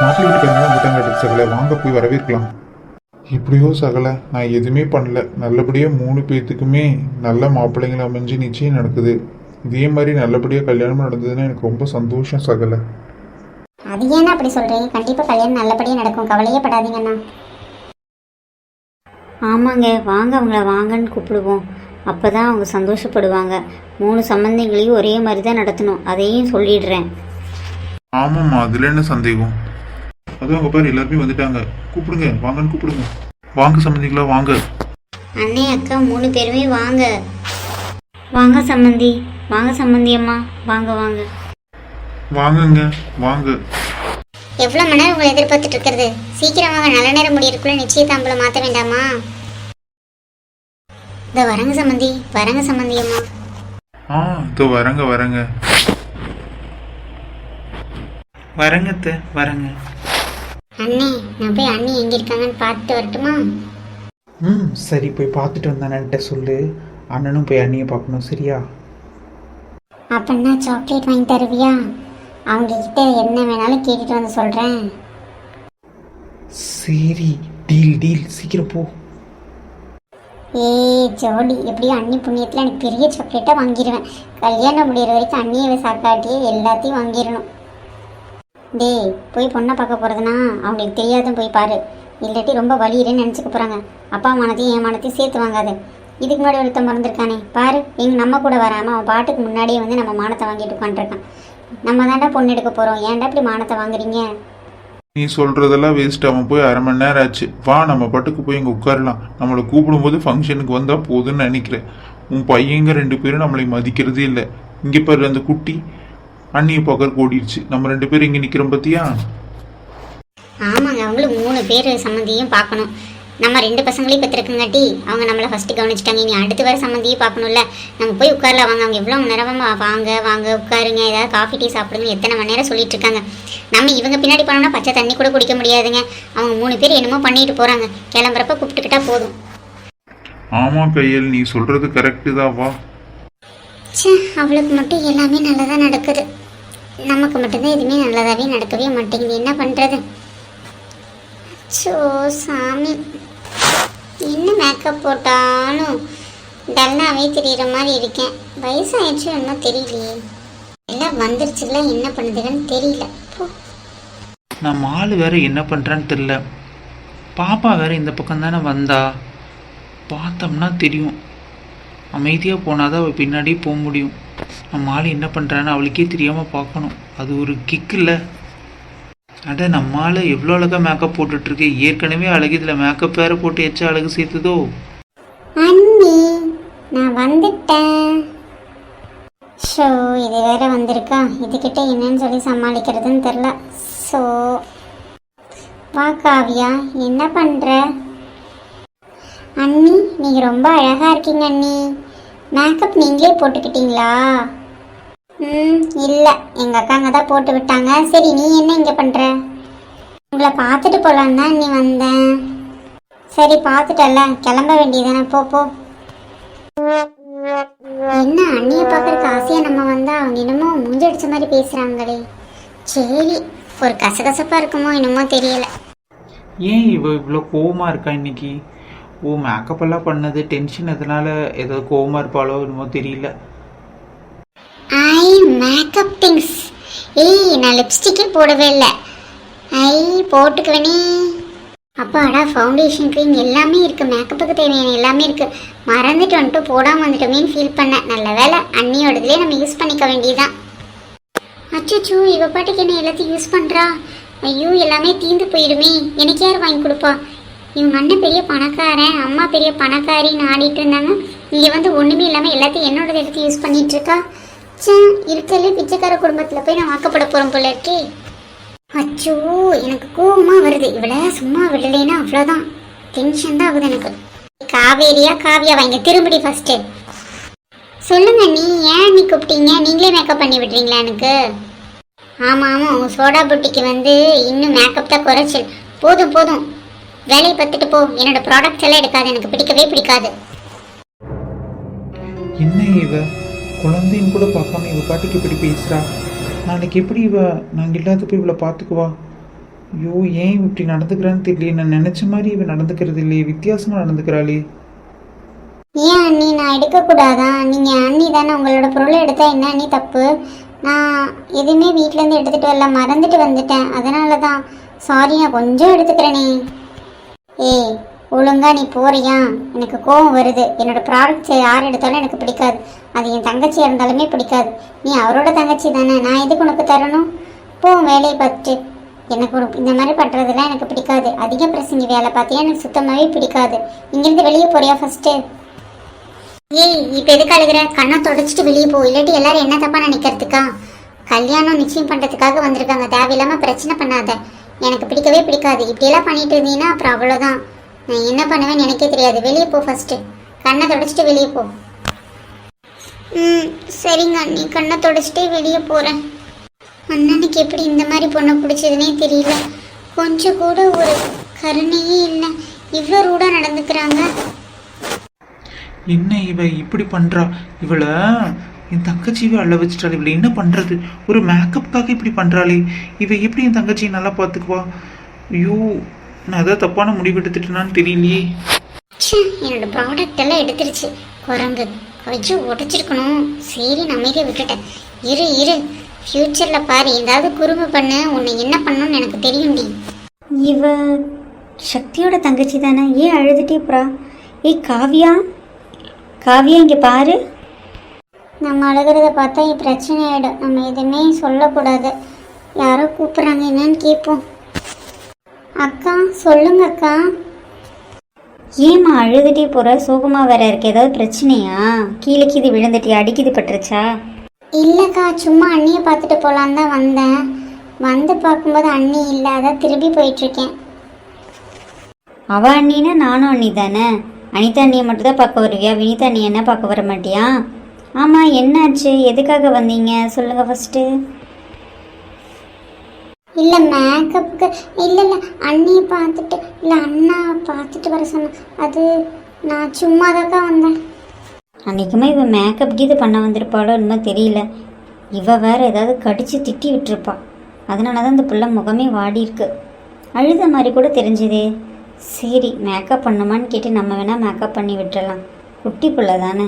மாப்பிள்ளை வீட்டுக்காரங்க வந்துட்டாங்க சகல, வாங்க போய் வரவேற்கலாம். இப்படியோ சகல, நான் எதுவுமே பண்ணல, நல்லபடியாக 3 பேர்த்துக்குமே நல்ல மாப்பிள்ளைங்களை அமைஞ்சு நிச்சயம் நடக்குது. இதே மாதிரி நல்லபடியாக கல்யாணம் நடந்ததுன்னா எனக்கு ரொம்ப சந்தோஷம் சகல. அது ஏன்னா அப்படி சொல்கிறீங்க? கண்டிப்பாக கல்யாணம் நல்லபடியாக நடக்கும், கவலையே படாதீங்கண்ணா. ஆமாங்க, வாங்க அவங்கள வாங்கன்னு கூப்பிடுவோம். அப்போ தான் அவங்க சந்தோஷப்படுவாங்க. 3 சம்பந்திங்களையும் ஒரே மாதிரி தான் நடத்தணும், அதையும் சொல்லிடுறேன். ஆமாம்மா, அதில் என்ன சந்தேகம். அதுவும் அங்கே பாரு, எல்லாருமே வந்துட்டாங்க. கூப்பிடுங்க, வாங்கன்னு கூப்பிடுங்க. வாங்க சம்பந்திங்களா, வாங்க. அண்ணே அக்கா 3 பேருமே வாங்க. வாங்க சம்மந்தி, வாங்க சம்மந்தி அம்மா, வாங்க வாங்க. வாங்கங்க, வாங்க. எவ்வளோ மணி நேரம் உங்களை எதிர்பார்த்துட்டு இருக்கிறது? சீக்கிரம் வாங்க, நல்ல நேரம் முடியறதுக்குள்ள நிச்சயதாம்பளம் மாற்ற வேண்டாமா? இதோ வரங்க சம்மந்தி, வரங்க சம்மந்தி அம்மா. இதோ வரங்க வரங்க வரங்கத்த வரங்க. அண்ணே, நான் போய் அண்ணி எங்கே இருக்காங்கன்னு பார்த்துட்டு வரட்டுமா? சரி, போய் பார்த்துட்டு வந்தானன்ட்ட சொல்லு. அண்ணனும் போய் அண்ணியை பார்க்கணும், சரியா? அப்படின்னா சாக்லேட் வாங்கி தருவியா? அவங்க கிட்ட என்ன வேணாலும் கேட்டுட்டு வந்து சொல்கிறேன். சரி, டீல் டீல், சீக்கிரம் போ. ஜோடி, எப்படியும் அண்ணி புண்ணியத்தில் எனக்கு பெரிய சாக்லேட்டாக வாங்கிடுவேன். கல்யாணம் முடிகிற வரைக்கும் அண்ணியை சாக்காட்டியே எல்லாத்தையும் வாங்கிடணும். டேய், போய் பொண்ணை பார்க்க போகிறதுனா அவங்களுக்கு தெரியாதுன்னு போய் பாரு, இல்லாட்டி ரொம்ப வலியிறேன்னு நினச்சிக்க போகிறாங்க. அப்பா மானத்தையும் என் மானத்தையும் சேர்த்து வாங்காது. இதுக்கு முன்னாடி ஒருத்தன் மறந்துருக்கானே பாரு, நம்ம கூட வராமல் அவன் பாட்டுக்கு முன்னாடியே வந்து நம்ம மானத்தை வாங்கிட்டு உட்காந்துருக்கான். நம்ம தாண்டா பொண்ணு எடுக்க போகிறோம், ஏன்டா இப்படி மானத்தை வாங்குறீங்க? நீ சொல்றதெல்லாம் வேஸ்ட். அவன் போய் அரை மணி நேரம் ஆச்சு. வா, நம்ம பாட்டுக்கு போய் இங்கே உட்காரலாம். நம்மளை கூப்பிடும்போது ஃபங்க்ஷனுக்கு வந்தால் போதுன்னு நினைக்கிறேன். உன் பையங்க 2 பேரும் நம்மளை மதிக்கிறதே இல்லை. இங்கே பாரு, அந்த குட்டி அண்ணியை பார்க்கறக்கு ஓடிடுச்சு. நம்ம 2 பேரும் இங்கே நிற்கிறோம் பார்த்தியா? ஆமாங்க, அவங்களும் 3 பேர் சம்மந்தியும் பார்க்கணும். நம்ம 2 பசங்களையும் பெற்றிருக்குங்காட்டி அவங்க நம்மளை ஃபஸ்ட்டு கவனிச்சிட்டாங்க. இனி அடுத்து வர சம்மந்தியும் பார்க்கணும்ல. நம்ம போய் உட்காரலாம் வாங்க. அவங்க எவ்வளோ நேரமாக வாங்க வாங்க உட்காருங்க, ஏதாவது காஃபி டீ சாப்பிடுங்க, எத்தனை மணி நேரம் சொல்லிட்டு இருக்காங்க. நம்ம இவங்க பின்னாடி போனோம்னா பச்சை தண்ணி கூட குடிக்க முடியாதுங்க. அவங்க 3 பேர் என்னமோ பண்ணிட்டு போகிறாங்க. கிளம்புறப்ப கூப்பிட்டுக்கிட்டா போதும். ஆமாம் கையல், நீ சொல்றது கரெக்டு தான். வா. அவளுக்கு மட்டும் எல்லாமே நல்லதாக நடக்குது, நமக்கு மட்டும்தான் எதுவுமே நல்லதாகவே நடக்கவே மாட்டேங்குது. என்ன பண்ணுறது? சாமி, என்ன மேக்கப் போட்டாலும் டல்லாகவே தெரிகிற மாதிரி இருக்கேன். வயசாகிடுச்சு இன்னும் தெரியலையே. எல்லாம் வந்துருச்சுல, என்ன பண்ணுதுன்னு தெரியல. நம்ம ஆள் வேற என்ன பண்ணுறான்னு தெரில. பாப்பா வேற இந்த பக்கம் தானே வந்தா, பார்த்தோம்னா தெரியும். அமைதியாக போனால் தான் அவள் பின்னாடியே போக முடியும். நம்ம ஆள் என்ன பண்ணுறான்னு அவளுக்கே தெரியாமல் பார்க்கணும். அது ஒரு கிக் இல்லை. அட, நம்ம ஆள் எவ்வளோ அழகாக மேக்கப் போட்டுட்ருக்கு. ஏற்கனவே அழகு, இதில் மேக்கப் வேறு போட்டு எச்சா அழகு சேர்த்துதோ. அண்ணி, நான் வந்துட்டேன். ஷோ, இது வேற வந்திருக்கா. இதுகிட்ட என்னன்னு சொல்லி சமாளிக்கிறதுன்னு தெரில. ஸோ வா காவியா, என்ன பண்ணுற? அண்ணி, நீங்கள் ரொம்ப அழகாக இருக்கீங்க அண்ணி. மேக்கப் நீங்களே போட்டுக்கிட்டீங்களா? இல்லை, எங்கள் அக்காங்க தான் போட்டு விட்டாங்க. சரி, நீ என்ன இங்கே பண்ணுற? உங்களை பார்த்துட்டு போகலான்னு தான் நீ வந்தேன். சரி, பார்த்துட்டல்ல, கிளம்ப வேண்டியதானே, போ போ. என்ன அண்ணியை பார்க்கறதுக்கு ஆசையாக நம்ம வந்தால் அவங்க என்னமோ மூஞ்சடிச்ச மாதிரி பேசுகிறாங்களே. சரி, ஒரு கசகசப்பாக இருக்குமோ என்னமோ தெரியல. ஏன் இவ்வளோ கோவமாக இருக்கா இன்னைக்கு? மேக்கப் எல்லாம் பண்ணது டென்ஷன், அதனால ஏதோ கோவமாக இருப்பாளோ என்னமோ தெரியல. Makeup things. நான் லிப்ஸ்டிக்கே போடவே இல்லை. போட்டுக்குவேனே. அப்பாடா, ஃபவுண்டேஷன் க்ரீம் எல்லாமே இருக்குது, மேக்கப்புக்கு தேவையான எல்லாமே இருக்குது. மறந்துட்டு வந்துட்டு போடாமல் வந்துட்டோமேன்னு ஃபீல் பண்ணேன். நல்ல வேலை, அண்ணியோடதுலேயே நம்ம யூஸ் பண்ணிக்க வேண்டியதுதான். அச்சோ, இவ பாட்டுக்கு என்ன எல்லாத்தையும் யூஸ் பண்ணுறா? ஐயோ, எல்லாமே தீந்து போயிடுமே. எனக்கு யார் வாங்கி கொடுப்பா? இவங்க அண்ணன் பெரிய பணக்காரன், அம்மா பெரிய பணக்காரின்னு ஆடிட்டு இருந்தாங்க. இங்கே வந்து ஒன்றுமே இல்லாமல் எல்லாத்தையும் என்னோடது எடுத்து யூஸ் பண்ணிட்டு இருக்கா. இருக்கலே பிச்சைக்கார குடும்பத்தில் போய் நான் வாக்கப்பட போகிறோம் போல இருக்கே. அச்சோ, எனக்கு கோவமாக வருது. இவளை சும்மா விடலைன்னா அவ்வளோதான், டென்ஷன் தான் ஆகுது எனக்கு. காவேரியா காவியா வாங்க திரும்படி ஃபஸ்ட்டு சொல்லுங்க. நீ ஏன் நீ கூப்பிட்டீங்க? நீங்களே மேக்கப் பண்ணி விடுறீங்களா எனக்கு? ஆமாம், உங்கள் சோடா புட்டிக்கு வந்து இன்னும் மேக்கப் தான் குறைச்சல். போதும் போதும், வேலையை பார்த்துட்டு போ. என்னோட ப்ராடக்ட்ஸ் எல்லாம் எடுக்காது, எனக்கு பிடிக்கவே பிடிக்காது. என்ன இவ குழந்தைன்னு கூட பார்க்காம இவ பாட்டுக்கு இப்படி பேசுகிறா. நாளைக்கு எப்படி நாங்கள் இல்லாத போய் இவளை பார்த்துக்குவா? ஐயோ ஏன் இப்படி நடந்துக்கிறான்னு தெரியல. நான் நினச்ச மாதிரி இவன் நடந்துக்கிறது இல்லையே, வித்தியாசமாக நடந்துக்கிறாளே. ஏன் அண்ணி நான் எடுக்கக்கூடாதா? நீங்கள் அண்ணி தானே, உங்களோட பொருளை எடுத்தா என்ன அண்ணி தப்பு? நான் எதுவுமே வீட்டிலேருந்து எடுத்துகிட்டு வரல, மறந்துட்டு வந்துட்டேன், அதனால தான். சாரி, நான் கொஞ்சம் எடுத்துக்கிறேனே. ஏய் ஒழுங்கா நீ போறியா? எனக்கு கோவம் வருது. என்னோட ப்ராடக்ட்ஸ் யார் எடுத்தாலும் எனக்கு பிடிக்காது. அது என் தங்கச்சியாக இருந்தாலுமே பிடிக்காது. நீ அவரோட தங்கச்சி தானே, நான் எதுக்கு உனக்கு தரணும்? போ வேலையை பார்த்துட்டு. எனக்கு இந்த மாதிரி பண்ணுறதுலாம் எனக்கு பிடிக்காது. அதிக பிரசங்கி வேலை பார்த்தியா எனக்கு சுத்தமாகவே பிடிக்காது. இங்கேருந்து வெளியே போறியா ஃபஸ்ட்டு? ஏய் இப்போ எதுக்கு அழுகிற? கண்ணை தொடச்சிட்டு வெளியே போ, இல்லாட்டி எல்லாரும் என்ன தப்பாக நினைக்கிறதுக்கா? கல்யாணம் நிச்சயம் பண்ணுறதுக்காக வந்திருக்காங்க, தேவையில்லாமல் பிரச்சனை பண்ணாத. எனக்கு பிடிக்கவே பிடிக்காது. இப்படியெல்லாம் பண்ணிட்டு இருந்தீங்கன்னா அப்புறம் அவ்வளோதான். நான் என்ன பண்ணுவேன்னு எனக்கே தெரியாது. வெளியே போ ஃபஸ்ட்டு. கண்ணை தொடச்சிட்டு வெளியே போ. சரிங்க அண்ணி, கண்ணை தொடச்சிட்டே வெளியே போகிறேன். அண்ணனுக்கு எப்படி இந்த மாதிரி பொண்ணை பிடிச்சதுனே தெரியல. கொஞ்சம் கூட ஒரு கருணையே இல்லை. இவ்வளோ ரூடாக நடந்துக்கிறாங்க. என்ன இவ இப்படி பண்ணுறா? இவளை என் தங்கச்சியவே அள்ள வச்சுட்டாள். இவளை என்ன பண்ணுறது? ஒரு மேக்கப்புக்காக இப்படி பண்ணுறாளே. இவ எப்படி என் தங்கச்சியை நல்லா பார்த்துக்குவா? ஐயோ, நான் எதாவது தப்பான முடிவு எடுத்துட்டேனான்னு தெரியலையே. என்னோட ப்ராடக்ட் எல்லாம் எடுத்துருச்சு குரங்கு. கொஞ்சம் உடைச்சிருக்கணும். சரி நான் அமைதியை விட்டுட்டேன். இரு ஃப்யூச்சரில் பாரு, ஏதாவது குறும்பு பண்ணு, உன்னை என்ன பண்ணணும்னு எனக்கு தெரியும்டி. இவ சக்தியோட தங்கச்சி தானே? ஏன் அழுதுட்டே போறா? ஏய் காவியா, காவியா இங்கே பாரு. நம்ம அழுகிறத பார்த்தா பிரச்சனை ஆகிடும். நம்ம எதுவுமே சொல்லக்கூடாது. யாரோ கூப்பிட்றாங்க, என்னன்னு கேட்போம். அக்கா சொல்லுங்க அக்கா. ஏம்மா அழுதுட்டே போகிற? சோகமாக வேற இருக்கு. ஏதாவது பிரச்சனையா? கீழே கீது விழுந்துட்டியா? அடிக்குது பட்டுருச்சா? இல்லைக்கா, சும்மா அண்ணியை பார்த்துட்டு போகலான்னு தான் வந்தேன். வந்து பார்க்கும்போது அண்ணி இல்லை, அதான் திரும்பி போயிட்டுருக்கேன். அவள் அண்ணின்னா நானும் அண்ணி தானே. அனிதா அண்ணியை மட்டும் தான் பார்க்க வருவியா? வினிதா அண்ணி என்ன பார்க்க வர மாட்டியா? ஆமாம், என்னாச்சு? எதுக்காக வந்தீங்க சொல்லுங்கள் ஃபஸ்ட்டு. இல்லை மேக்கப்புக்கு. இல்லை அண்ணியை பார்த்துட்டு, இல்லை அண்ணா பார்த்துட்டு வர சொன்னேன். அது நான் சும்மா தாக்கா வந்தேன். அன்றைக்குமே இவன் மேக்கப் கீது பண்ண வந்திருப்பாளோ இன்னும் தெரியல. இவ வேற ஏதாவது கடித்து திட்டி விட்டுருப்பா. அதனால தான் இந்த பிள்ளை முகமே வாடி இருக்கு. அழுத மாதிரி கூட தெரிஞ்சுதே. சரி மேக்கப் பண்ணுமான்னு கேட்டு நம்ம வேணால் மேக்கப் பண்ணி விட்டுறலாம். குட்டி பிள்ளை தானே.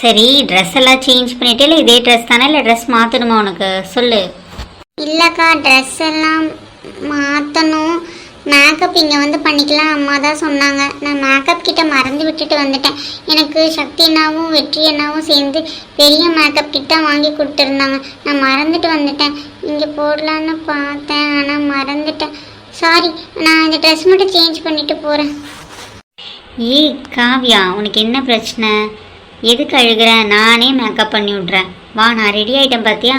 சரி ட்ரெஸ் எல்லாம் சேஞ்ச் பண்ணிட்டே, இல்லை இதே ட்ரெஸ் தானே, இல்லை ட்ரெஸ் மாற்றணுமா உனக்கு? சொல்லு. இல்லைக்கா, ட்ரெஸ் எல்லாம் மாற்றணும். மேக்கப் இங்கே வந்து பண்ணிக்கலாம் அம்மா தான் சொன்னாங்க. நான் மேக்கப் கிட்ட மறந்து விட்டுட்டு வந்துட்டேன். எனக்கு சக்தி அண்ணாவும் வெற்றி அண்ணாவும் சேர்ந்து பெரிய மேக்கப் கிட்ட வாங்கி கொடுத்துருந்தாங்க. நான் மறந்துட்டு வந்துட்டேன். இங்கே போடலான்னு பார்த்தேன், ஆனால் மறந்துட்டேன். சாரி, நான் இந்த ட்ரெஸ் மட்டும் சேஞ்ச் பண்ணிட்டு போகிறேன். ஏய் காவியா, உனக்கு என்ன பிரச்சனை? எதுக்கு அழுகிற? நானே மேக்கப் பண்ணி விட்றேன். வா, நான் ரெடி ஆகிட்டேன் பார்த்தியா?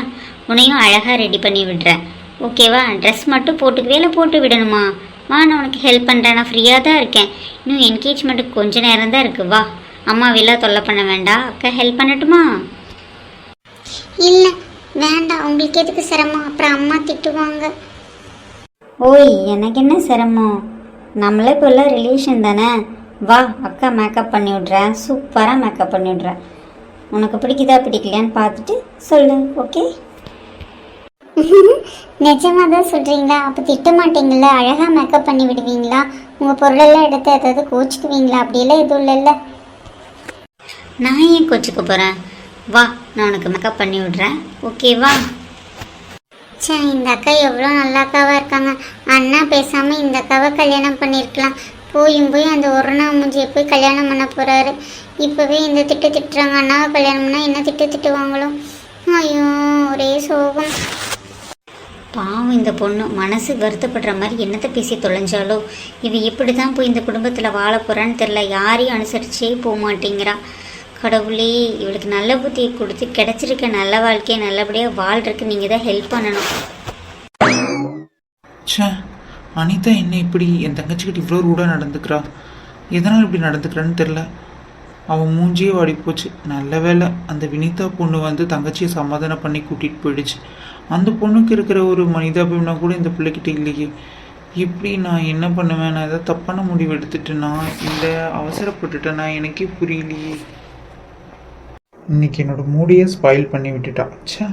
உன்னையும் அழகாக ரெடி பண்ணி விடுறேன். ஓகேவா? ட்ரெஸ் மட்டும் போட்டுக்கவே இல்லை போட்டு விடணுமா? வா, நான் உனக்கு ஹெல்ப் பண்ணுறேன். நான் ஃப்ரீயாக தான் இருக்கேன். இன்னும் என்கேஜ்மெண்ட்டுக்கு கொஞ்சம் நேரம் தான் இருக்குது. வா, அம்மாவெல்லாம் தொல்லை பண்ண வேண்டாம். அக்கா ஹெல்ப் பண்ணட்டுமா? இல்லை வேண்டாம், உங்களுக்கு எதுக்கு சிரமம்? அப்புறம் அம்மா திட்டுவாங்க. ஓய், எனக்கு என்ன சிரமம்? நம்மளே இப்போ எல்லாம் ரிலேஷன் தானே. வா, அக்கா மேக்கப் பண்ணி விட்றேன். சூப்பராக மேக்கப் பண்ணி விட்றேன். உனக்கு பிடிக்குதா பிடிக்கலையான்னு பார்த்துட்டு சொல்லு. ஓகே? நிஜமாக தான் சொல்கிறீங்களா? அப்போ திட்ட மாட்டீங்களா? அழகாக மேக்கப் பண்ணி விடுவீங்களா? உங்கள் பொருளெல்லாம் எடுத்து ஏதாவது கோச்சிக்குவீங்களா? அப்படியெல்லாம் எதுவும் இல்லைல்ல. நான் ஏன் கோச்சிக்க போகிறேன்? வா, நான் உனக்கு மேக்கப் பண்ணி விட்றேன். ஓகேவா? சே, இந்த அக்கா எவ்வளோ நல்ல அக்காவாக இருக்காங்க. அண்ணா பேசாமல் இந்த அக்காவை கல்யாணம் பண்ணியிருக்கலாம். போய் அந்த ஒரு நாள் மூஞ்சியை போய் கல்யாணம் பண்ண போகிறாரு. இப்போவே இந்த திட்டுறாங்க. அண்ணாவை கல்யாணம் பண்ணால் என்ன திட்டுவாங்களோ? ஐயோ, ஒரே சோகம். பாவம் இந்த பொண்ணு மனசு வருத்தப்படுற மாதிரி என்னத்தை பேசி தொலைஞ்சாலோ. இவ எப்படி தான் போய் இந்த குடும்பத்தில் வாழ போகிறான்னு தெரில. யாரையும் அனுசரிச்சே போக மாட்டேங்கிறா. கடவுளே, இவளுக்கு நல்ல புத்தியை கொடுத்து கிடைச்சிருக்க நல்ல வாழ்க்கையை நல்லபடியாக வாழ்றதுக்கு நீங்கள் தான் ஹெல்ப் பண்ணணும். ச்சே, அனிதா என்ன இப்படி என் தங்கச்சிக்கிட்ட இவ்வளோ ரூடாக நடந்துக்கிறா? எதனால் இப்படி நடந்துக்கிறான்னு தெரில. அவன் மூஞ்சியே வாடி போச்சு. நல்ல வேலை அந்த வினிதா பொண்ணு வந்து தங்கச்சியை சமாதானம் பண்ணி கூட்டிகிட்டு போயிடுச்சு. அந்த பொண்ணுக்கு இருக்கிற ஒரு மனிதாபிமானம் கூட இந்த பிள்ளைகிட்ட இல்லையே. இப்படி நான் என்ன பண்ணுவேன்? நான் ஏதாவது தப்பான முடிவு எடுத்துட்டேனா, இல்லை அவசரப்பட்டுட்டேனா? எனக்கே புரியலையே. இன்னைக்கு என்னோட மூடியை ஸ்பாயில் பண்ணி விட்டுட்டா. ச்சே.